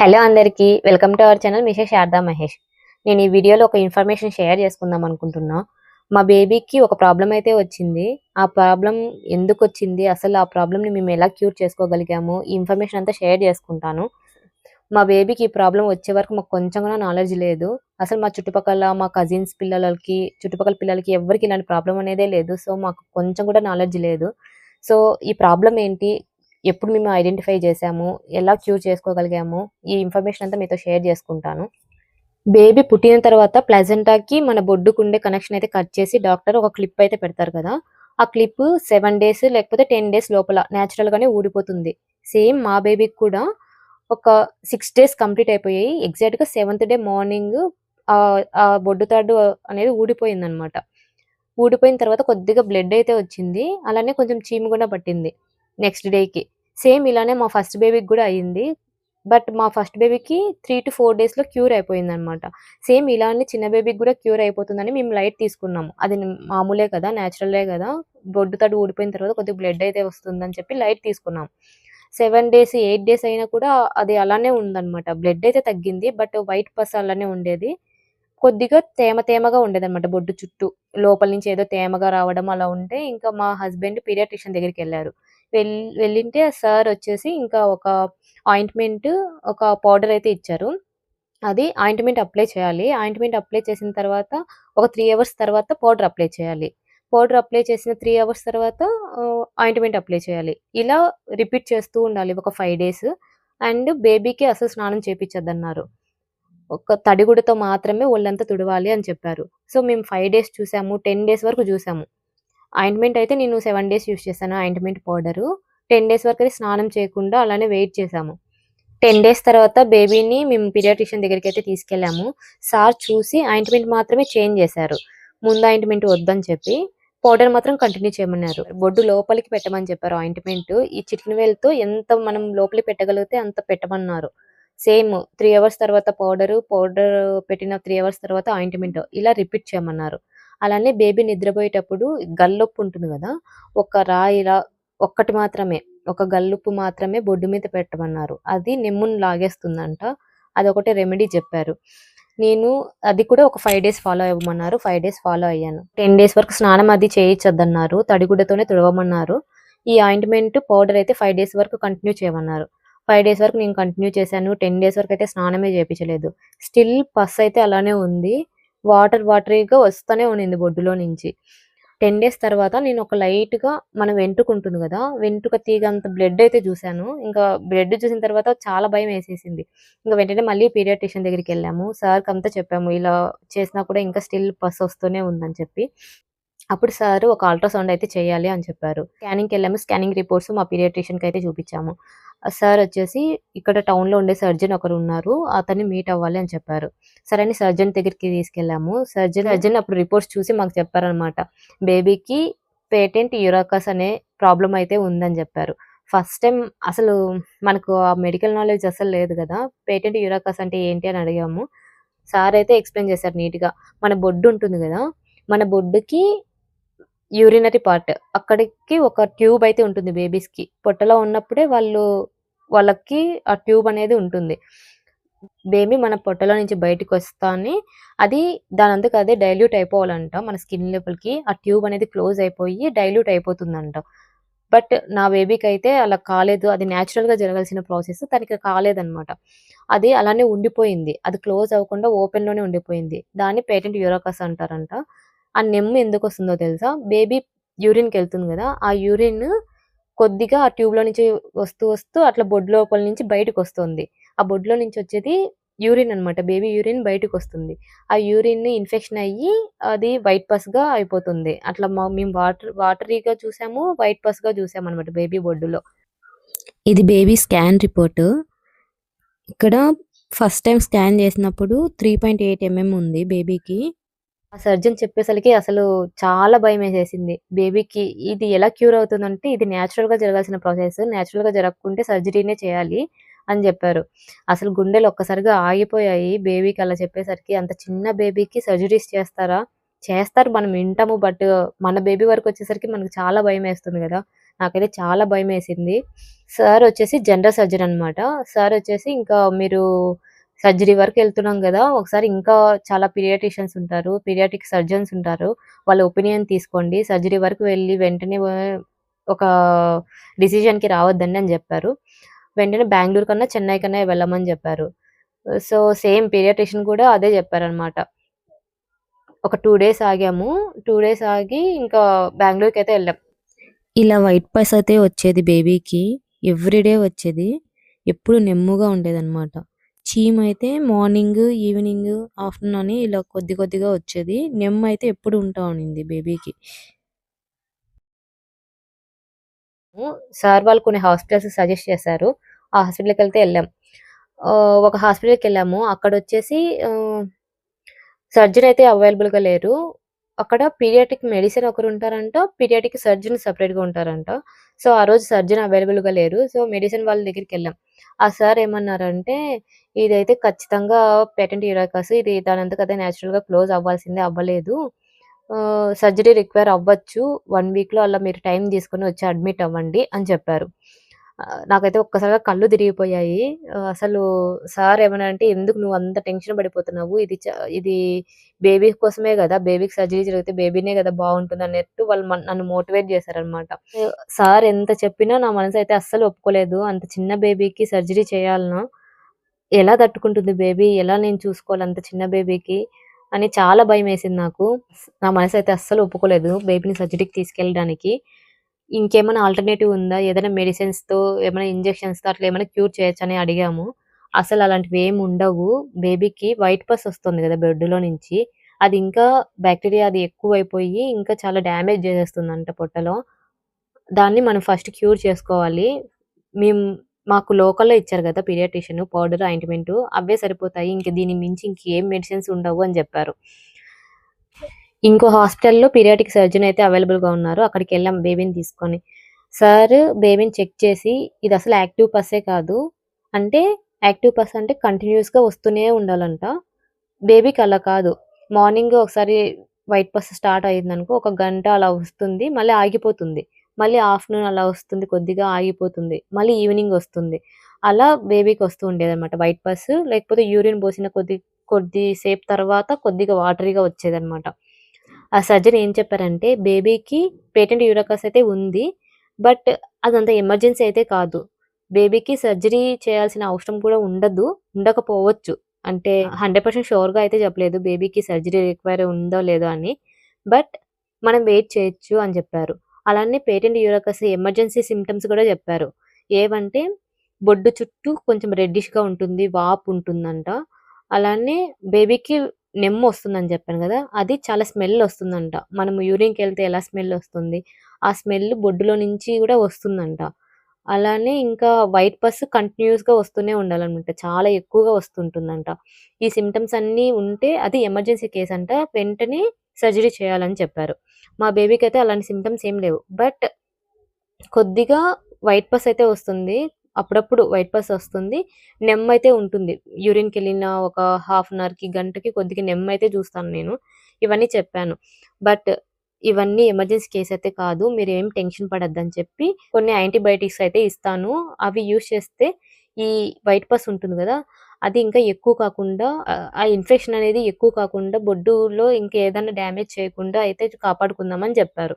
Hello అందరికీ welcome to our channel Mrs Sharada Mahesh. నేను ఈ వీడియోలో ఒక ఇన్ఫర్మేషన్ షేర్ చేసుకుందాం అనుకుంటున్నా. మా బేబీకి ఒక ప్రాబ్లం అయితే వచ్చింది. ఆ ప్రాబ్లం ఎందుకు వచ్చింది, అసలు ఆ ప్రాబ్లమ్‌ని మేము ఎలా క్యూర్ చేసుకోగలిగాము, ఈ ఇన్ఫర్మేషన్ అంతా షేర్ చేసుకుంటాను. మా బేబీకి ఈ ప్రాబ్లం వచ్చే వరకు మాకు కొంచెం కూడా నాలెడ్జ్ లేదు. అసలు మా చుట్టుపక్కల మా కజిన్స్ పిల్లలకి, చుట్టుపక్కల పిల్లలకి ఎవ్వరికీ ఇలాంటి ప్రాబ్లం అనేదే లేదు. సో, మాకు కొంచెం కూడా నాలెడ్జ్ లేదు. సో, ఈ ప్రాబ్లం ఏంటి? ఎప్పుడు మేము ఐడెంటిఫై చేసాము? ఎలా క్యూర్ చేసుకోగలిగాము? ఈ ఇన్ఫర్మేషన్ అంతా మీతో షేర్ చేసుకుంటాను. బేబీ పుట్టిన తర్వాత ప్లజెంటాకి మన బొడ్డుకుండే కనెక్షన్ అయితే కట్ చేసి డాక్టర్ ఒక క్లిప్ అయితే పెడతారు కదా! ఆ క్లిప్ 7 డేస్ లేకపోతే 10 డేస్ లోపల నేచురల్‌గానే ఊడిపోతుంది. సేమ్ మా బేబీకి కూడా ఒక 6 డేస్ కంప్లీట్ అయిపోయాయి. ఎగ్జాక్ట్‌గా సెవెంత్ డే మార్నింగ్ ఆ బొడ్డు తాడు అనేది ఊడిపోయిందనమాట. ఊడిపోయిన తర్వాత కొద్దిగా బ్లడ్ అయితే వచ్చింది. అలానే కొంచెం చీము కూడా పట్టింది నెక్స్ట్ డేకి. సేమ్ ఇలానే మా ఫస్ట్ బేబీకి గూడా అయింది. బట్ మా ఫస్ట్ బేబీకి 3-4 డేస్‌లో క్యూర్ అయిపోయిందనమాట. సేమ్ ఇలానే చిన్న బేబీకి గూడా క్యూర్ అయిపోతుందని మేము లైట్ తీసుకున్నాము. అది మామూలే కదా! నేచురలే గదా! బొడ్డు తాడు ఊడిపోయిన తర్వాత కొద్దిగా బ్లడ్ అయితే వస్తుందని చెప్పి లైట్ తీసుకున్నాం. 7 డేస్, 8 డేస్ అయినా కూడా అది అలానే ఉందనమాట. బ్లడ్ అయితే తగ్గింది. బట్ వైట్ పస్ అలానే ఉండేది. కొద్దిగా తేమగా ఉండేదనమాట బొడ్డు చుట్టూ. లోపల నుంచి ఏదో తేమగా రావడం అలా ఉంటే, ఇంకా మా హస్బెండ్ పీడియాట్రిషియన్ దగ్గరికెళ్లారు. వెళ్ళింటే సార్ వచ్చేసి ఇంకా ఒక ఆయింట్‌మెంట్, ఒక పౌడర్ అయితే ఇచ్చారు. అది ఆయింట్‌మెంట్ అప్లై చేయాలి. ఆయింట్‌మెంట్ అప్లై చేసిన తర్వాత ఒక 3 అవర్స్ తర్వాత పౌడర్ అప్లై చేయాలి. పౌడర్ అప్లై చేసిన 3 అవర్స్ తర్వాత ఆయింట్‌మెంట్ అప్లై చేయాలి. ఇలా రిపీట్ చేస్తూ ఉండాలి ఒక 5 డేస్. అండ్ బేబీకి అసలు స్నానం చేపిచ్చొద్దన్నారు. ఒక తడిగుడ్డతో మాత్రమే ఒళ్ళంతా తుడవాలి అని చెప్పారు. సో, మేము 5 డేస్ చూసాము. 10 డేస్ వరకు చూసాము. ఆయింట్‌మెంట్ అయితే నేను 7 డేస్ యూజ్ చేశాను ఆయింట్‌మెంట్ పౌడరు. 10 డేస్ వరకైతే స్నానం చేయకుండా అలానే వెయిట్ చేశాము. 10 డేస్ తర్వాత బేబీని మేము పీడియాట్రిషియన్ దగ్గరికైతే తీసుకెళ్ళాము. సార్ చూసి ఆయింట్‌మెంట్ మాత్రమే చేంజ్ చేశారు. ముందు ఆయింట్‌మెంట్ వద్దని చెప్పి, పౌడర్ మాత్రం కంటిన్యూ చేయమన్నారు. బొడ్డు లోపలికి పెట్టమని చెప్పారు ఆయింట్‌మెంట్. ఈ చిటికెన వేలుతో ఎంత మనం లోపలికి పెట్టగలిగితే అంత పెట్టమన్నారు. సేమ్ 3 అవర్స్ తర్వాత పౌడర్ పెట్టిన 3 అవర్స్ తర్వాత ఆయింట్‌మెంట్ ఇలా రిపీట్ చేయమన్నారు. అలానే బేబీ నిద్రపోయేటప్పుడు గల్లొప్పు ఉంటుంది గదా! ఒక రాయిలా ఒక్కటి మాత్రమే, ఒక గల్లుప్పు మాత్రమే బొడ్డు మీద పెట్టమన్నారు. అది నెమ్ముని లాగేస్తుందంట. అదొకటే రెమెడీ చెప్పారు. నేను అది కూడా ఒక 5 డేస్ ఫాలో అవ్వమన్నారు. 5 డేస్ ఫాలో అయ్యాను. 10 డేస్ వరకు స్నానం అది చేయించొద్దన్నారు. తడిగుడ్డతోనే తుడవమన్నారు. ఈ ఆయింట్‌మెంట్, పౌడర్ అయితే 5 డేస్ వరకు కంటిన్యూ చేయమన్నారు. 5 డేస్ వరకు నేను కంటిన్యూ చేశాను. 10 డేస్ వరకైతే స్నానమే చేపించలేదు. స్టిల్ పస్ అయితే అలానే ఉంది. వాటరీగా వస్తూనే ఉన్నింది బొడ్డులో నుంచి. 10 డేస్ తర్వాత నేను ఒక లైట్‌గా మన వెంట్రుక ఉంటుంది గదా! వెంట్రుక తీగంత బ్లడ్ అయితే చూసాను. ఇంకా బ్లడ్ చూసిన తర్వాత చాలా భయమేసేసింది. ఇంక వెంటనే మళ్ళీ పీడియాట్రిషియన్ దగ్గరికెళ్ళాము. సార్‌కంతా చెప్పాము. ఇలా చేసినా కూడా ఇంకా స్టిల్ పస్ వస్తూనే ఉందని చెప్పి. అప్పుడు సారు ఒక అల్ట్రాసౌండ్ అయితే చేయాలి అని చెప్పారు. స్కానింగ్‌కెళ్ళాము. స్కానింగ్ రిపోర్ట్స్ మా పీడియాట్రిషియన్‌కయితే చూపిచ్చాము. సార్ వచ్చేసి ఇక్కడ టౌన్‌లో ఉండే సర్జన్ ఒకరున్నారు. అతన్ని మీట్ అవ్వాలి అని చెప్పారు. సరే అని సర్జన్ దగ్గరికి తీసుకెళ్ళాము. సర్జన్ అప్పుడు రిపోర్ట్స్ చూసి మాకు చెప్పారనమాట. బేబీకి పేటెంట్ యురాకస్ అనే ప్రాబ్లమ్ అయితే ఉందని చెప్పారు. ఫస్ట్ టైమ్ అసలు మనకు ఆ మెడికల్ నాలెడ్జ్ అస్సలు లేదు గదా! పేటెంట్ యురాకస్ అంటే ఏంటి అని అడిగాము. సార్ అయితే ఎక్స్‌ప్లెయిన్ చేశారు నీట్‌గా. మన బొడ్డు ఉంటుంది గదా! మన బొడ్డుకి యూరినరీ పార్ట్. అక్కడికి ఒక ట్యూబ్ అయితే ఉంటుంది బేబీస్‌కి. పొట్టలో ఉన్నప్పుడే వాళ్ళకి ఆ ట్యూబ్ అనేది ఉంటుంది. బేబీ మన పొట్టలో నుంచి బయటికొస్తానే అది దానంతట అదే డైల్యూట్ అయిపోవాలంట మన స్కిన్ లోపలికి. ఆ ట్యూబ్ అనేది క్లోజ్ అయిపోయి డైల్యూట్ అయిపోతుందంట. బట్ నా బేబీకైతే అలా కాలేదు. అది నేచురల్‌గా జరగాల్సిన ప్రాసెస్. తనకి కాలేదనమాట. అది అలానే ఉండిపోయింది. అది క్లోజ్ అవ్వకుండా ఓపెన్‌లోనే ఉండిపోయింది. దాన్ని పేటెంట్ యూరకస్ అంటారంట. ఆ నెమ్ము ఎందుకొస్తుందో తెలుసా? బేబీ యూరిన్‌కెళ్తుంది గదా! ఆ యూరిన్ కొద్దిగా ఆ ట్యూబ్‌లో నుంచి వస్తూ అట్లా బొడ్డు లోపల నుంచి బయటకొస్తుంది. ఆ బొడ్డులో నుంచి వచ్చేది యూరిన్ అనమాట. బేబీ యూరిన్ బయటకొస్తుంది. ఆ యూరిన్ ఇన్ఫెక్షన్ అయ్యి అది వైట్ పస్‌గా అయిపోతుంది. అట్లా మేము వాటరీగా చూసాము. వైట్ పస్‌గా చూసామనమాట బేబీ బొడ్డులో. ఇది బేబీ స్కాన్ రిపోర్టు. ఇక్కడ ఫస్ట్ టైమ్ స్కాన్ చేసినప్పుడు 3.8 ఉంది బేబీకి. ఆ సర్జన్ చెప్పేసరికి అసలు చాలా భయమేసేసింది. బేబీకి ఇది ఎలా క్యూర్ అవుతుందంటే, ఇది నేచురల్‌గా జరగాల్సిన ప్రాసెస్. నేచురల్‌గా జరగకుంటే సర్జరీనే చేయాలి అని జెప్పారు. అసలు గుండెలు ఒక్కసారిగా ఆగిపోయాయి. బేబీకి అలా చెప్పేసరికి. అంత చిన్న బేబీకి సర్జరీస్ చేస్తారా? చేస్తారు మనం వింటాము. బట్ మన బేబీ వరకొచ్చేసరికి మనకు చాలా భయమేస్తుంది గదా! నాకైతే చాలా భయమేసింది. సార్ వచ్చేసి జనరల్ సర్జన్ అనమాట. సార్ వచ్చేసి ఇంకా మీరు సర్జరీ వరకు ఎళ్తున్నాం గదా! ఒకసారి ఇంకా చాలా పీడియాట్రిషియన్స్ ఉంటారు. పీడియాట్రిక్ సర్జన్స్ ఉంటారు. వాళ్ళ ఒపీనియన్ తీసుకోండి. సర్జరీ వరకు వెళ్లి వెంటనే ఒక డిసిషన్‌కి రావద్దండి అని జెప్పారు. వెంటనే బెంగుళూరు కన్నా, చెన్నై కన్నా వెళ్ళమని జెప్పారు. సో, సేమ్ పీడియాట్రిషియన్ కూడా అదే జెప్పారనమాట. ఒక 2 డేస్ ఆగాము. 2 డేస్ ఆగి ఇంకా బెంగుళూరుకైతే ఎళ్ళాం. ఇలా వైట్ పస్ అయితే వచ్చేది బేబీకి. ఎవ్రీడే వచ్చేది. ఎప్పుడు నెమ్ముగా ఉండేదనమాట. చీమైతే మార్నింగ్, ఈవినింగ్, ఆఫ్టర్‌నూన్ అని ఇలా కొద్ది కొద్దిగా వచ్చేది. నెమ్మయితే ఎప్పుడు ఉంటా ఉండింది బేబీకి. సార్ వాళ్ళు కొన్ని హాస్పిటల్స్ సజెస్ట్ చేశారు. ఆ హాస్పిటల్‌కెళ్తే ఎళ్ళాం. ఒక హాస్పిటల్‌కెళ్ళాము. అక్కడొచ్చేసి సర్జన్ అయితే అవైలబుల్‌గా లేరు. అక్కడ పీడియాట్రిక్ మెడిసిన్ ఒకరుంటారంట. పీడియాట్రిక్ సర్జన్ సెపరేట్‌గా ఉంటారంట. సో, ఆ రోజు సర్జన్ అవైలబుల్‌గా లేరు. సో, మెడిసిన్ వాళ్ళ దగ్గరికెళ్ళాం. ఆ సార్ ఏమన్నారంటే, "ఇదైతే ఖచ్చితంగా పేటెంట్ యూరకస్ ఇది దానంతట అదే నేచురల్‌గా క్లోజ్ అవ్వాల్సిందే అవ్వలేదు. సర్జరీ రిక్వైర్ అవ్వచ్చు. 1 వీక్‌లో అలా మీరు టైం తీసుకొని వచ్చి అడ్మిట్ అవ్వండి" అని చెప్పారు. నాకైతే ఒక్కసారిగా కళ్ళు తిరిగిపోయాయి. అసలు సార్ ఏమన్నారంటే, "ఎందుకు నువ్వు అంత టెన్షన్ పడిపోతున్నావు? ఇది బేబీ కోసమే గదా! బేబీకి సర్జరీ జరిగితే బేబీనే గదా బావుంటుందన్నట్టు" వాళ్ళు నన్ను మోటివేట్ చేశారనమాట. సార్ ఎంత చెప్పినా నా మనసైతే అస్సలు ఒప్పుకోలేదు. అంత చిన్న బేబీకి సర్జరీ చేయాలనా? ఎలా తట్టుకుంటుంది బేబీ? ఎలా నేను చూసుకోవాలి అంత చిన్న బేబీకి? అని చాలా భయమేసింది నాకు. నా మనసైతే అస్సలు ఒప్పుకోలేదు బేబీని సర్జరీకి తీసుకెళ్ళడానికి. ఇంకేమైనా ఆల్టర్‌నేటివ్ ఉందా? ఏదైనా మెడిసిన్స్‌తో, ఏమైనా ఇంజెక్షన్స్‌తో అట్లా ఏమైనా క్యూర్ చేయొచ్చని అడిగాము. అసలు అలాంటివేమి ఉండవు. బేబీకి వైట్ పస్ ఒస్తుంది గదా! బెడ్‌లో నుంచి. అది ఇంకా బాక్టీరియా అది ఎక్కువైపోయి ఇంకా చాలా డ్యామేజ్ జేసేస్తుందంట పొట్టలో. దాన్ని మనం ఫస్ట్ క్యూర్ చేసుకోవాలి. మేము మాకు లోకల్‌లో ఇచ్చారు గదా! పీడియాట్రిషియన్ పౌడర్, ఆయింట్‌మెంటు అవే సరిపోతాయి. ఇంక దీనికి మించి ఇంకేం మెడిసిన్స్ ఉండవు అని జెప్పారు. ఇంకో హాస్పిటల్‌లో పీడియాట్రిక్ సర్జన్ అయితే అవైలబుల్‌గా ఉన్నారు. అక్కడికెళ్ళాం బేబీని తీసుకొని. సారు బేబీని చెక్ చేసి ఇదసలు యాక్టివ్ పస్సే కాదు. అంటే యాక్టివ్ పస్ అంటే కంటిన్యూయస్‌గా వస్తూనే ఉండాలంట. బేబీకి అలా కాదు. మార్నింగ్ ఒకసారి వైట్ పస్ స్టార్ట్ అయిందనుకో, ఒక గంట అలా వస్తుంది. మళ్ళీ ఆగిపోతుంది. మళ్ళీ ఆఫ్టర్‌నూన్ అలా వస్తుంది. కొద్దిగా ఆగిపోతుంది. మళ్ళీ ఈవినింగ్ వస్తుంది. అలా బేబీకి వస్తూ ఉండేదనమాట వైట్ పస్. లేకపోతే యూరిన్ పోసిన కొద్ది సేపు తర్వాత కొద్దిగా వాటరీగా వచ్చేదనమాట. ఆ సర్జన్ ఏం చెప్పారంటే, బేబీకి పేటెంట్ యూరకస్ అయితే ఉంది. బట్ అదంత ఎమర్జెన్సీ అయితే కాదు. బేబీకి సర్జరీ చేయాల్సిన అవసరం కూడా ఉండదు. ఉండకపోవచ్చు. అంటే 100% షూర్‌గా అయితే చెప్పలేదు. బేబీకి సర్జరీ రిక్వైర్ ఉందో లేదో అని. బట్ మనం వెయిట్ చేయొచ్చు అని చెప్పారు. అలానే పేటెంట్ యూరకస్ ఎమర్జెన్సీ సింప్టమ్స్ కూడా చెప్పారు. ఏవంటే బొడ్డు చుట్టూ కొంచెం రెడ్డిష్‌గా ఉంటుంది. వాపు ఉంటుందంట. అలానే బేబీకి నెమ్మొస్తుందని చెప్పాను గదా! అది చాలా స్మెల్ ఒస్తుందంట. మనం యూరిన్‌కెళ్తే ఎలా స్మెల్ ఒస్తుంది, ఆ స్మెల్ బొడ్డులో నుంచి గూడా వస్తుందంట. అలానే ఇంకా వైట్ పస్ కంటిన్యూయస్‌గా వస్తూనే ఉండాలనమాట. చాలా ఎక్కువగా వస్తుంటుందంట. ఈ సింప్టమ్స్ అన్నీ ఉంటే అది ఎమర్జెన్సీ కేసంట. వెంటనే సర్జరీ చేయాలని చెప్పారు. మా బేబీకైతే అలాంటి సింప్టమ్స్ ఏం లేవు. బట్ కొద్దిగా వైట్ పస్ అయితే వస్తుంది. అప్పుడప్పుడు వైట్ పస్ వస్తుంది. నెమ్మయితే ఉంటుంది. యూరిన్‌కెళ్ళిన ఒక హాఫ్ అన్ అవర్‌కి, గంటకి కొద్దిగా నెమ్మయితే చూస్తాను నేను. ఇవన్నీ చెప్పాను. బట్ ఇవన్నీ ఎమర్జెన్సీ కేస్ అయితే కాదు. మీరేం టెన్షన్ పడొద్దని చెప్పి కొన్ని యాంటీబయోటిక్స్ అయితే ఇస్తాను. అవి యూజ్ చేస్తే ఈ వైట్ పస్ ఉంటుంది గదా! అది ఇంకా ఎక్కువ కాకుండా ఆ ఇన్ఫెక్షన్ అనేది ఎక్కువ కాకుండా బొడ్డులో ఇంకేదన్నా డ్యామేజ్ చేయకుండా అయితే కాపాడుకుందామని జెప్పారు.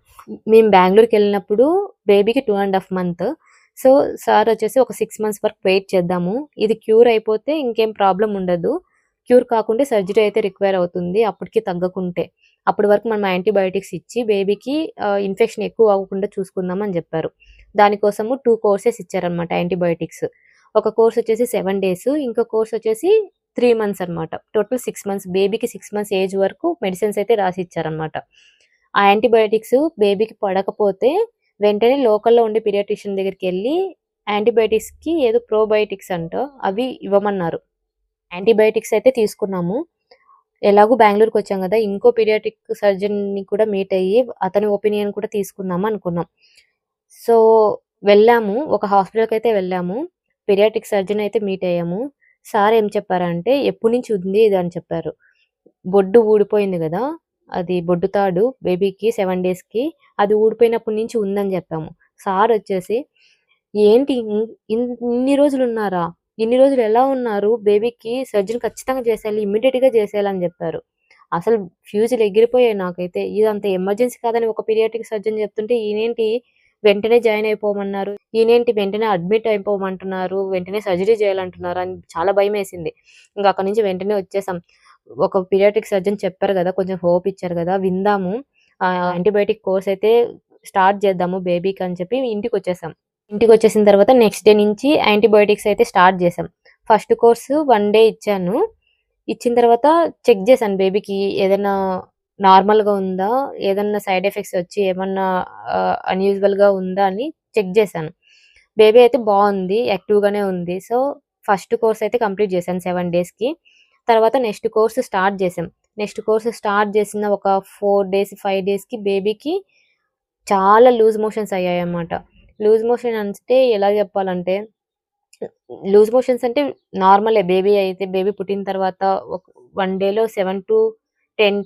మేము బెంగుళూరుకెళ్ళినప్పుడు బేబీకి 2 ½ మంత్. సో, సారొచ్చేసి ఒక 6 మంత్స్ వరకు వెయిట్ చేద్దాము. ఇది క్యూర్ అయిపోతే ఇంకేం ప్రాబ్లమ్ ఉండదు. క్యూర్ కాకుంటే సర్జరీ అయితే రిక్వైర్ అవుతుంది. అప్పటికి తగ్గకుంటే. అప్పటి వరకు మనం యాంటీబయోటిక్స్ ఇచ్చి బేబీకి ఇన్ఫెక్షన్ ఎక్కువ అవ్వకుండా చూసుకుందాం అని జెప్పారు. దానికోసము 2 కోర్సెస్ ఇచ్చారనమాట యాంటీబయోటిక్స్. ఒక కోర్స్ వచ్చేసి 7 డేస్. ఇంకో కోర్స్ వచ్చేసి 3 మంత్స్ అనమాట. Total 6 months. బేబీకి 6 మంత్స్ ఏజ్ వరకు మెడిసిన్స్ అయితే రాసిచ్చారనమాట. ఆ యాంటీబయోటిక్స్ బేబీకి పడకపోతే వెంటనే లోకల్‌లో ఉండే పీడియాట్రిషియన్ దగ్గరికెళ్ళి యాంటీబయోటిక్స్‌కి ఏదో ప్రోబయోటిక్స్ అంట అవి ఇవ్వమన్నారు. యాంటీబయోటిక్స్ అయితే తీసుకున్నాము. ఎలాగో బెంగుళూరుకొచ్చాం గదా! ఇంకో పీడియాట్రిక్ సర్జన్‌ని కూడా మీట్ అయ్యి అతని ఒపీనియన్ కూడా తీసుకుందాం అనుకున్నాం. సో, వెళ్ళాము. ఒక హాస్పిటల్‌కైతే వెళ్ళాము. పీడియాట్రిక్ సర్జన్ అయితే మీట్ అయ్యాము. సార్ ఏం చెప్పారంటే, "ఎప్పటి నుంచి ఉంది ఇది" అని చెప్పారు. బొడ్డు ఊడిపోయింది గదా! అది బొడ్డు తాడు బేబీకి 7 డేస్‌కి అది ఊడిపోయినప్పటి నుంచి ఉందని జెప్పాము. సార్ వచ్చేసి, "ఏంటి ఇన్ని రోజులున్నారా? ఇన్ని రోజులు ఎలా ఉన్నారు? బేబీకి సర్జరీ ఖచ్చితంగా చేసేయాలి. ఇమ్మీడియేట్‌గా చేసేయాలని" చెప్పారు. అసలు ఫ్యూజులు ఎగిరిపోయాయి నాకైతే. ఇదంత ఎమర్జెన్సీ కాదని ఒక పీడియాట్రిక్ సర్జన్ చెప్తుంటే, ఈయనేంటి వెంటనే జాయిన్ అయిపోమన్నారు. ఈయనేంటి వెంటనే అడ్మిట్ అయిపోమంటున్నారు. వెంటనే సర్జరీ చేయాలంటున్నారు అని చాలా భయమేసింది. ఇంక అక్కడి నుంచి వెంటనే వచ్చేసాం. ఒక పీడియాట్రిక్ సర్జన్ చెప్పారు గదా! కొంచెం హోప్ ఇచ్చారు గదా! విందాము. యాంటీబయోటిక్ కోర్స్ అయితే స్టార్ట్ చేద్దాము బేబీకి అని చెప్పి ఇంటికొచ్చేసాం. ఇంటికొచ్చేసిన తర్వాత నెక్స్ట్ డే నుంచి యాంటీబయోటిక్స్ అయితే స్టార్ట్ చేసాం. ఫస్ట్ కోర్సు 1 డే ఇచ్చాను. ఇచ్చిన తర్వాత చెక్ చేశాను బేబీకి ఏదైనా నార్మల్‌గా ఉందా? ఏదన్నా సైడ్ ఎఫెక్ట్స్ వచ్చి ఏమన్నా అన్‌యూజువల్‌గా ఉందా అని చెక్ చేశాను. బేబీ అయితే బావుంది. యాక్టివ్‌గానే ఉంది. సో, ఫస్ట్ కోర్స్ అయితే కంప్లీట్ చేశాను 7 డేస్‌కి. తర్వాత నెక్స్ట్ కోర్స్ స్టార్ట్ చేశాం. నెక్స్ట్ కోర్స్ స్టార్ట్ చేసిన ఒక 4 డేస్, 5 డేస్‌కి బేబీకి చాలా లూజ్ మోషన్స్ అయ్యాయన్నమాట. లూజ్ మోషన్ అంటే ఎలా చెప్పాలంటే, లూజ్ మోషన్స్ అంటే నార్మలే. బేబీ పుట్టిన తర్వాత ఒక 1 డేలో 7-10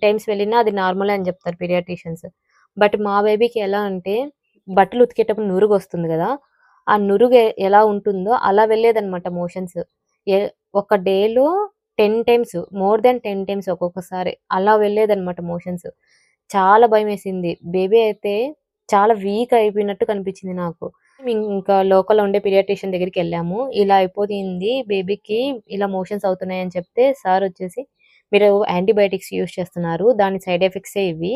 టైమ్స్ వెళ్ళినా అది నార్మలే అని చెప్తారు పీడియాట్రిషియన్స్. బట్ మా బేబీకి ఎలా అంటే బట్టలు ఉతికేటప్పుడు నురుగొస్తుంది గదా! ఆ నురుగు ఎలా ఉంటుందో అలా వెళ్ళేదన్నమాట మోషన్స్. ఎ ఒక డేలో 10 టైమ్స్, మోర్ థాన్ 10 టైమ్స్ ఒక్కొక్కసారి అలా వెళ్ళేదన్నమాట మోషన్స్. చాలా భయమేసింది. బేబీ అయితే చాలా వీక్ అయిపోయినట్టు కనిపించింది నాకు. ఇంకా లోకల్‌లో ఉండే పీడియాట్రిషియన్ దగ్గరికెళ్ళాము. ఇలా అయిపోయింది బేబీకి, ఇలా మోషన్స్ అవుతున్నాయని చెప్తే సారొచ్చేసి, "మీరు యాంటీబయోటిక్స్ యూజ్ చేస్తున్నారు. దాని సైడ్ ఎఫెక్ట్సే ఇవి.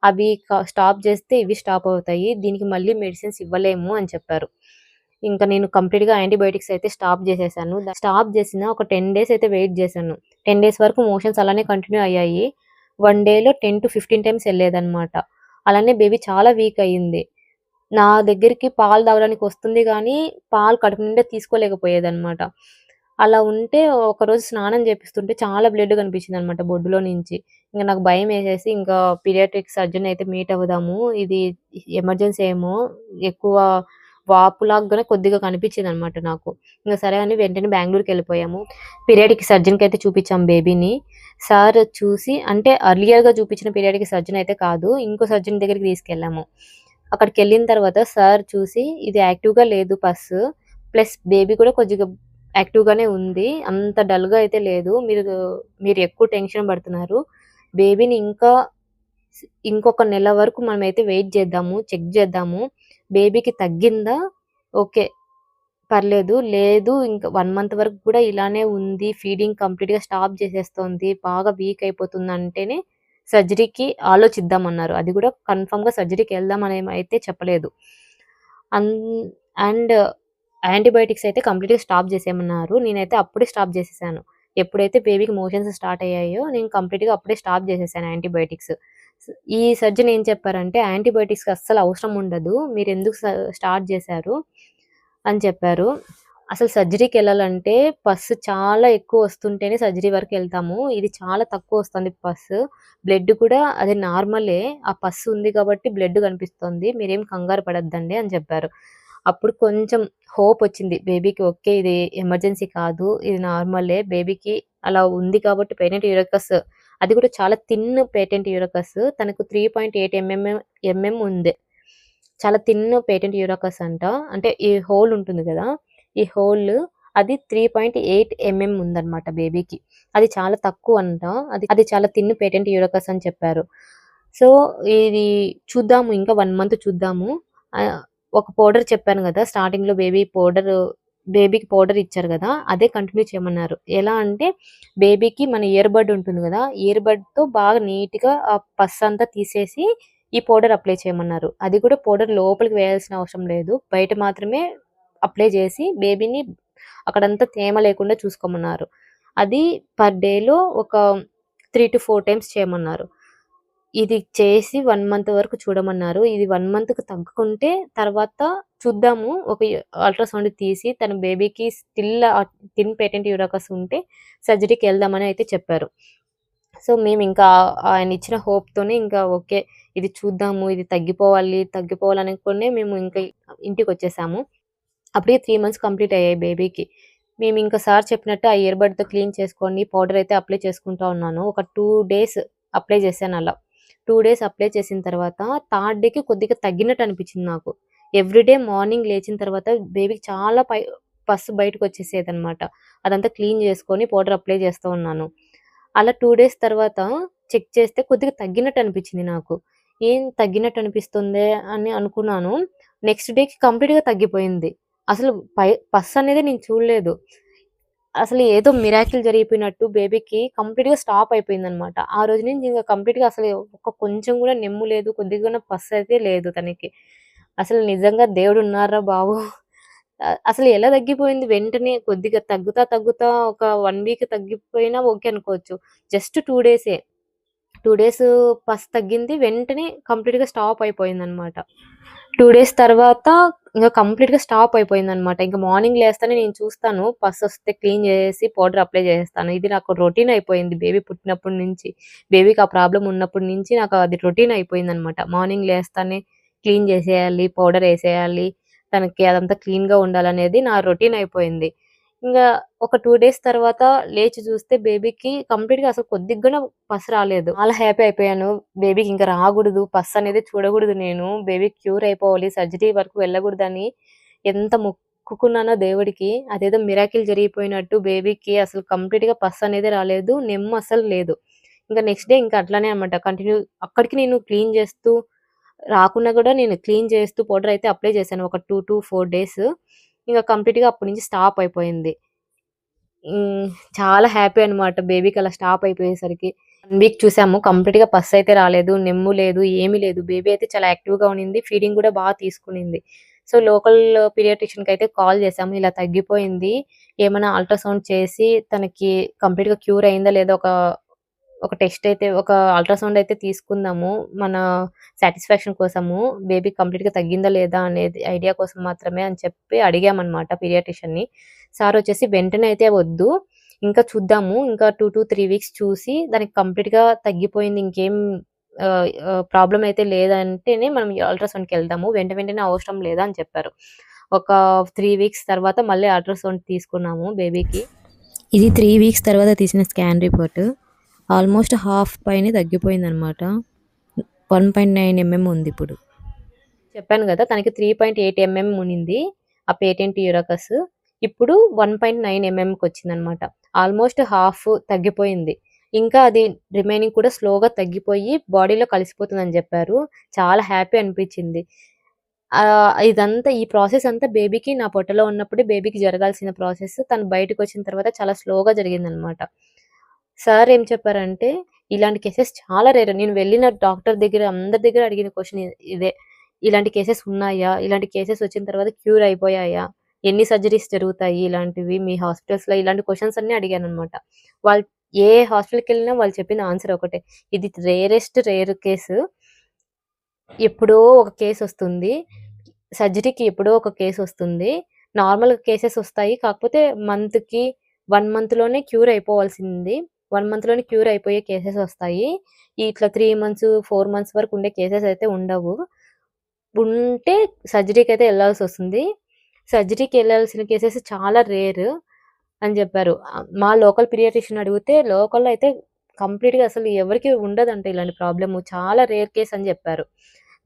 అవి స్టాప్ చేస్తే ఇవి స్టాప్ అవుతాయి. దీనికి మళ్ళీ మెడిసిన్స్ ఇవ్వలేము" అని చెప్పారు. ఇంక నేను కంప్లీట్‌గా యాంటీబయోటిక్స్ అయితే స్టాప్ చేసేసాను. స్టాప్ చేసిన ఒక 10 డేస్ అయితే వెయిట్ చేశాను. 10 డేస్ వరకు మోషన్స్ అలానే కంటిన్యూ అయ్యాయి. 1 డేలో 10-15 టైమ్స్ ఎళ్ళేదన్నమాట. అలానే బేబీ చాలా వీక్ అయింది. నా దగ్గరికి పాలు తాగడానికి వస్తుంది గానీ, పాలు కడుపు నిండా తీసుకోలేకపోయేదనమాట. అలా ఉంటే ఒకరోజు స్నానం చేపిస్తుంటే చాలా బ్లడ్ కనిపించిందనమాట బొడ్డులో నుంచి. ఇంక నాకు భయమేసేసి ఇంకా పీడియాట్రిక్ సర్జన్ అయితే మీట్ అవుదాము. ఇది ఎమర్జెన్సీ ఏమో ఎక్కువ వాపులాగానే కొద్దిగా కనిపించిందనమాట నాకు. ఇంక సరే అని వెంటనే బెంగుళూరుకెళ్ళిపోయాము. పీడియాట్రిక్ సర్జన్‌కయితే చూపిచ్చాం బేబీని. సార్ చూసి అంటే ఎర్లియర్‌గా చూపించిన పీడియాట్రిక్ సర్జన్ అయితే కాదు. ఇంకో సర్జన్ దగ్గరికి తీసుకెళ్ళాము. అక్కడికెళ్ళిన తర్వాత సార్ చూసి ఇది యాక్టివ్‌గా లేదు పస్సు. ప్లస్ బేబీ కూడా కొద్దిగా యాక్టివ్‌గానే ఉంది. అంత డల్‌గా అయితే లేదు. మీరు ఎక్కువ టెన్షన్ పడుతున్నారు. బేబీని ఇంకొక నెల వరకు మనమైతే వెయిట్ చేద్దాము. చెక్ చేద్దాము. బేబీకి తగ్గిందా? ఓకే. పర్లేదు. లేదు ఇంక 1 మంత్ వరకు కూడా ఇలానే ఉంది. ఫీడింగ్ కంప్లీట్‌గా స్టాప్ చేసేస్తోంది. బాగా వీక్ అయిపోతుందంటేనే సర్జరీకి ఆలోచిద్దామన్నారు. అది కూడా కన్ఫర్మ్‌గా సర్జరీకెళ్దాం అని అయితే చెప్పలేదు. అన్ అండ్ యాంటీబయోటిక్స్ అయితే కంప్లీట్‌గా స్టాప్ చేసేయమన్నారు. నేనైతే అప్పుడే స్టాప్ చేసేసాను. ఎప్పుడైతే బేబీకి మోషన్స్ స్టార్ట్ అయ్యాయో నేను కంప్లీట్‌గా అప్పుడే స్టాప్ చేసేసాను యాంటీబయోటిక్స్. ఈ సర్జన్ ఏం చెప్పారంటే, "యాంటీబయోటిక్స్ అస్సలు అవసరం ఉండదు. మీరెందుకు స్టార్ట్ చేశారు" అని చెప్పారు. అసలు సర్జరీకెళ్ళాలంటే పస్సు చాలా ఎక్కువొస్తుంటేనే సర్జరీ వరకెళ్తాము. ఇది చాలా తక్కువొస్తుంది పస్సు. బ్లడ్ కూడా అది నార్మలే. ఆ పస్సు ఉంది కాబట్టి బ్లడ్ కనిపిస్తోంది. మీరేం కంగారు పడొద్దండి అని చెప్పారు. అప్పుడు కొంచెం హోపొచ్చింది బేబీకి. ఓకే. ఇది ఎమర్జెన్సీ కాదు. ఇది నార్మలే. బేబీకి అలా ఉంది కాబట్టి పేటెంట్ యూరకస్ అది కూడా చాలా థిన్ పేటెంట్ యూరకస్. తనకు 3.8 ఎంఎం ఉంది. చాలా థిన్ పేటెంట్ యూరకస్ అంట. అంటే ఈ హోల్ ఉంటుంది గదా! ఈ హోల్ అది 3.8 ఉందన్నమాట బేబీకి. అది చాలా తక్కువంట. అది చాలా థిన్ పేటెంట్ యూరకస్ అని చెప్పారు. సో, ఇది చూద్దాము ఇంకా 1 మంత్ చూద్దాము. ఆహ్, ఒక పౌడర్ చెప్పాను గదా! స్టార్టింగ్‌లో బేబీకి పౌడర్ ఇచ్చారు గదా! అదే కంటిన్యూ చేయమన్నారు. ఎలా అంటే బేబీకి మన ఇయర్ బడ్ ఉంటుంది గదా! ఇయర్ బడ్‌తో బాగా నీట్‌గా ఆ పస్సంతా తీసేసి ఈ పౌడర్ అప్లై చేయమన్నారు. అది కూడా పౌడర్ లోపలికి వేయాల్సిన అవసరం లేదు. బయట మాత్రమే అప్లై చేసి బేబీని అక్కడంతా తేమ లేకుండా చూసుకోమన్నారు. అది పర్ డేలో ఒక 3-4 టైమ్స్ చేయమన్నారు. ఇది చేసి 1 మంత్ వరకు చూడమన్నారు. ఇది 1 మంత్‌కి తగ్గకుంటే తర్వాత చూద్దాము. ఒక అల్ట్రాసౌండ్ తీసి తన బేబీకి స్టిల్ థిన్ పేటెంట్ యూరకస్ ఉంటే సర్జరీకెళ్దామని అయితే చెప్పారు. సో, మేమింకా ఆయనిచ్చిన హోప్‌తోనే ఇంకా ఓకే. ఇది చూద్దాము. ఇది తగ్గిపోవాలనుకునే మేము ఇంకా ఇంటికొచ్చేసాము. అప్పటికే 3 మంత్స్ కంప్లీట్ అయ్యాయి బేబీకి. మేమింక సార్ చెప్పినట్టు ఆ ఇయర్ బడ్‌తో క్లీన్ చేసుకోండి. పౌడర్ అయితే అప్లై చేసుకుంటా ఉన్నాను. ఒక 2 డేస్ అప్లై చేశానలా. 2 డేస్ అప్లై చేసిన తర్వాత థర్డ్ డేకి కొద్దిగా తగ్గినట్టు అనిపించింది నాకు. ఎవ్రీడే మార్నింగ్ లేచిన తర్వాత బేబీకి చాలా పస్సు బయటకొచ్చేసేదనమాట. అదంతా క్లీన్ చేసుకొని పౌడర్ అప్లై చేస్తూ ఉన్నాను. అలా 2 డేస్ తర్వాత చెక్ చేస్తే కొద్దిగా తగ్గినట్టు అనిపించింది నాకు. ఏం తగ్గినట్టు అనిపిస్తుందే అని అనుకున్నాను. నెక్స్ట్ డేకి కంప్లీట్‌గా తగ్గిపోయింది. అసలు పస్సనేదే నేను చూడలేదు. అసలు ఏదో మిరాకిల్ జరిగిపోయినట్టు బేబీకి కంప్లీట్‌గా స్టాప్ అయిపోయిందనమాట. ఆ రోజు నుంచి ఇంక కంప్లీట్‌గా అసలు కొంచెం గూడా నెమ్ము లేదు. కొద్దిగా గూడా పస్సయితే లేదు తనకి. అసలు నిజంగా దేవుడున్నారురా బాబు! అసలు ఎలా తగ్గిపోయింది వెంటనే కొద్దిగా తగ్గుతా ఒక 1 వీక్ తగ్గిపోయినా ఓకే అనుకోవచ్చు. జస్ట్ 2 డేసే. 2 డేస్ పస్ తగ్గింది. వెంటనే కంప్లీట్‌గా స్టాప్ అయిపోయిందనమాట. 2 డేస్ తర్వాత ఇంక కంప్లీట్‌గా స్టాప్ అయిపోయిందనమాట. ఇంక మార్నింగ్ లేస్తానే నేను చూస్తాను. పస్సొస్తే క్లీన్ చేసేసి పౌడర్ అప్లై చేసేస్తాను. ఇది నాకు రొటీన్ అయిపోయింది బేబీ పుట్టినప్పటి నుంచి. బేబీకి ఆ ప్రాబ్లమ్ ఉన్నప్పటి నుంచి నాకు అది రొటీన్ అయిపోయిందనమాట. మార్నింగ్ లేస్తానే క్లీన్ చేసేయాలి, పౌడర్ ఏసేయాలి. తనకి అదంతా క్లీన్‌గా ఉండాలనేది నా రొటీన్ అయిపోయింది. ఇంగా ఒక 2 డేస్ తర్వాత లేచి చూస్తే బేబీకి కంప్లీట్‌గా అసలు కొద్దిగా గూడా పస్ రాలేదు. చాలా హ్యాపీ అయిపోయాను. బేబీకి ఇంక రాగూడదు, పస్సనేది చూడగూడదు నేను. బేబీ క్యూర్ అయిపోవాలి, సర్జరీ వరకు వెళ్ళగూడదని ఎంత మొక్కుకున్నానో దేవుడికి. అదేదో మిరాకిల్ జరిగిపోయినట్టు బేబీకి అసలు కంప్లీట్‌గా పస్సనేదే రాలేదు. నెమ్ము అస్సలు లేదు. ఇంక నెక్స్ట్ డే ఇంక అట్లనే అనమాట. అక్కడికి నేను క్లీన్ చేస్తూ రాకున్నా గూడా నేను క్లీన్ చేస్తూ పౌడర్ అయితే అప్లై చేశాను. ఒక 2-4 డేస్. ఇంక కంప్లీట్‌గా అప్పటి నుంచి స్టాప్ అయిపోయింది. హ్మ్. చాలా హ్యాపీ అనమాట బేబీకి అలా స్టాప్ అయిపోయేసరికి. 1 వీక్ చూసాము. కంప్లీట్‌గా పస్ అయితే రాలేదు. నెమ్ము లేదు. ఏమీ లేదు. బేబీ అయితే చాలా యాక్టివ్‌గా ఉన్నింది. ఫీడింగ్ గూడా తీసుకునింది. సో, లోకల్ పీడియాట్రిషియన్‌కయితే కాల్ చేసాము. ఇలా తగ్గిపోయింది. ఏమన్నా అల్ట్రాసౌండ్ చేసి తనకి కంప్లీట్‌గా క్యూర్ అయిందా లేదా ఒక టెస్ట్ అయితే ఒక అల్ట్రాసౌండ్ అయితే తీసుకుందాము. మన సాటిస్ఫాక్షన్ కోసము. బేబీ కంప్లీట్‌గా తగ్గిందా లేదా అనేది ఐడియా కోసం మాత్రమే అని చెప్పి అడిగామనమాట పీడియాట్రిషియన్‌ని. సార్ వచ్చేసి వెంటనే అయితే వద్దు. ఇంకా చూద్దాము. ఇంకా 2-3 వీక్స్ చూసి దానికి కంప్లీట్‌గా తగ్గిపోయింది. ఇంకేం ప్రాబ్లమ్ అయితే లేదంటేనే మనం అల్ట్రాసౌండ్‌కెళ్దాము. వెంటనే అవసరం లేదా అని చెప్పారు. ఒక 3 వీక్స్ తర్వాత మళ్ళీ అల్ట్రాసౌండ్ తీసుకున్నాము బేబీకి. ఇది 3 వీక్స్ తర్వాత తీసిన స్కాన్ రిపోర్ట్. ఆల్మోస్ట్ హాఫ్ పైనే తగ్గిపోయిందనమాట. 1.9 ఉందిప్పుడు. చెప్పాను గదా! తనకి 3.8 ఉన్నింది. ఆ పేటెంట్ యూరకస్. ఇప్పుడు 1.9 ఎంఎంకొచ్చిందనమాట. ఆల్మోస్ట్ హాఫ్ తగ్గిపోయింది. ఇంకా అది రిమైనింగ్ కూడా స్లోగా తగ్గిపోయి బాడీలో కలిసిపోతుందని జెప్పారు. చాలా హ్యాపీ అనిపిచ్చింది. ఇదంతా ఈ ప్రాసెస్ అంతా బేబీకి నా పొట్టలో ఉన్నప్పుడే బేబీకి జరగాల్సిన ప్రాసెస్. తను బయటకొచ్చిన తర్వాత చాలా స్లోగా జరిగిందనమాట. సార్ ఏం చెప్పారంటే, ఇలాంటి కేసెస్ చాలా రేర్. నేను వెళ్ళిన డాక్టర్ దగ్గర అందరి దగ్గర అడిగిన క్వెషన్ ఇదే. ఇలాంటి కేసెస్ ఉన్నాయా? ఇలాంటి కేసెస్ వచ్చిన తర్వాత క్యూర్ అయిపోయాయా? ఎన్ని సర్జరీస్ జరుగుతాయి ఇలాంటివి మీ హాస్పిటల్స్‌లో? ఇలాంటి క్వెషన్స్ అన్నీ అడిగాననమాట. వాళ్ళు ఏ హాస్పిటల్‌కెళ్ళినా వాళ్ళు చెప్పిన ఆన్సర్ ఒకటే. ఇది రేర్ కేసు. ఎప్పుడో ఒక కేసొస్తుంది. సర్జరీకి ఎప్పుడో ఒక కేసొస్తుంది. నార్మల్ కేసెస్ ఒస్తాయి. కాకపోతే మంత్‌కి 1 మంత్‌లోనే క్యూర్ అయిపోవాల్సింది. 1 మంత్‌లోనే క్యూర్ అయిపోయే కేసెస్ ఒస్తాయి. ఇట్లా 3 మంత్స్, 4 మంత్స్ వరకు ఉండే కేసెస్ అయితే ఉండవు. ఉంటే సర్జరీకైతే ఎళ్ళాల్సొస్తుంది. సర్జరీకెళ్ళాల్సిన కేసెస్ చాలా రేర్ అని జెప్పారు. మా లోకల్ పీడియాట్రిషియన్ అడిగితే లోకల్‌లో అయితే కంప్లీట్‌గా అసలు ఎవరికీ ఉండదంట ఇలాంటి ప్రాబ్లము. చాలా రేర్ కేస్ అని జెప్పారు.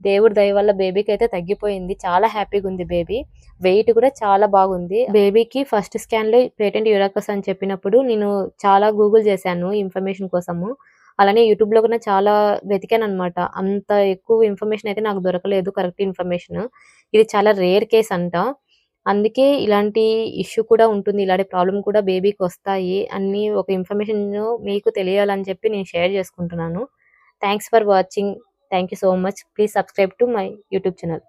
దేవుడి దయ వల్ల బేబీకైతే తగ్గిపోయింది. చాలా హ్యాపీగుంది బేబీ. వెయిట్ కూడా చాలా బాగుంది. బేబీకి ఫస్ట్ స్కాన్‌లో పేటెంట్ యూరకస్ అని చెప్పినప్పుడు నేను చాలా గూగుల్ చేశాను ఇన్ఫర్మేషన్ కోసము. అలానే యూట్యూబ్‌లో కూడా చాలా వెతికాననమాట. అంత ఎక్కువ ఇన్ఫర్మేషన్ అయితే నాకు దొరకలేదు కరెక్ట్ ఇన్ఫర్మేషన్. ఇది చాలా రేర్ కేస్ అంట. అందుకే ఇలాంటి ఇష్యూ కూడా ఉంటుంది. ఇలాంటి ప్రాబ్లమ్ కూడా బేబీకొస్తాయి అని ఒక ఇన్ఫర్మేషన్ మీకు తెలియాలని చెప్పి నేను షేర్ చేసుకుంటున్నాను. Thanks for watching. Thank you so much. Please subscribe to my YouTube channel.